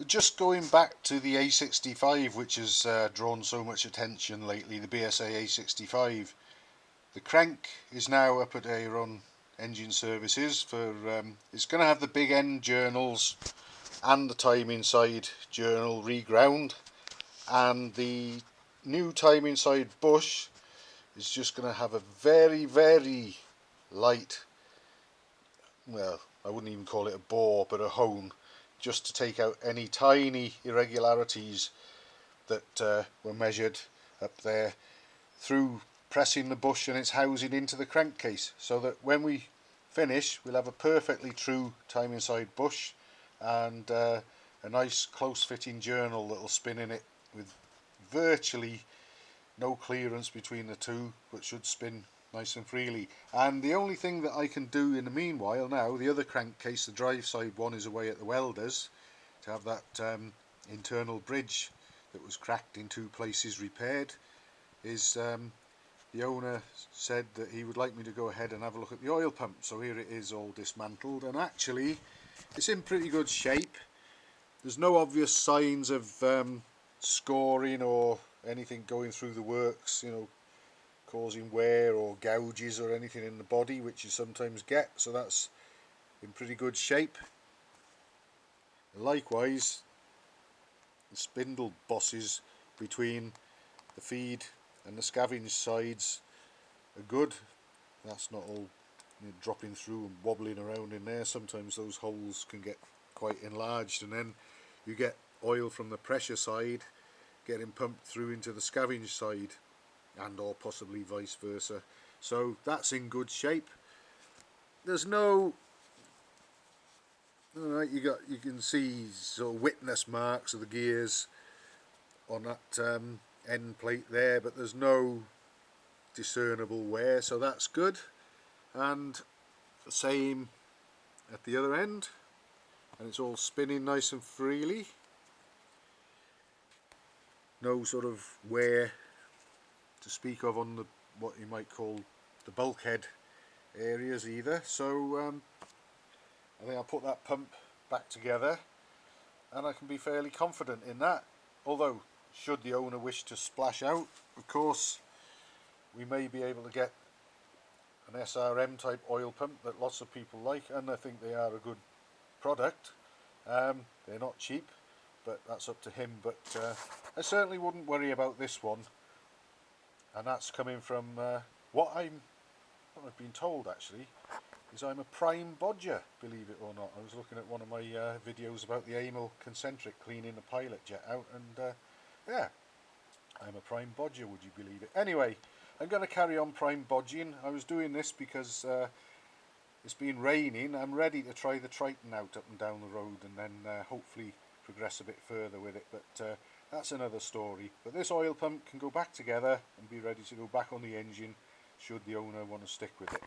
just going back to the A65, which has drawn so much attention lately, the BSA A65. The crank is now up at Aeron Engine Services for it's going to have the big end journals and the timing side journal reground, and the new timing side bush is just going to have a very light, well, I wouldn't even call it a bore, but a hone, just to take out any tiny irregularities that were measured up there through pressing the bush and its housing into the crankcase, so that when we finish we'll have a perfectly true timing side bush and a nice close fitting journal that'll spin in it with virtually no clearance between the two, but should spin nice and freely. And the only thing that I can do in the meanwhile, now the other crankcase, the drive side one, is away at the welders to have that internal bridge that was cracked in two places repaired, is the owner said that he would like me to go ahead and have a look at the oil pump. So here it is, all dismantled, and actually it's in pretty good shape. There's no obvious signs of scoring or anything going through the works, you know, causing wear or gouges or anything in the body, which you sometimes get, so that's in pretty good shape. Likewise, the spindle bosses between the feed and the scavenge sides are good. That's not all, you know, dropping through and wobbling around in there. Sometimes those holes can get quite enlarged, and then you get oil from the pressure side getting pumped through into the scavenge side, and or possibly vice versa. So that's in good shape. There's no, alright, you can see sort of witness marks of the gears on that end plate there, but there's no discernible wear, so that's good. And the same at the other end, and it's all spinning nice and freely. No sort of wear to speak of on the, what you might call the bulkhead areas either. So I think I'll put that pump back together and I can be fairly confident in that. Although, should the owner wish to splash out, of course we may be able to get an SRM type oil pump that lots of people like, and I think they are a good product. They're not cheap, but that's up to him. But I certainly wouldn't worry about this one, and that's coming from what I've been told actually is I'm a prime bodger, believe it or not. I was looking at one of my videos about the anal concentric cleaning the pilot jet out, and yeah, I'm a prime bodger, would you believe it? Anyway, I'm going to carry on prime bodging. I was doing this because it's been raining. I'm ready to try the Triton out up and down the road, and then hopefully progress a bit further with it, but that's another story. But this oil pump can go back together and be ready to go back on the engine should the owner want to stick with it.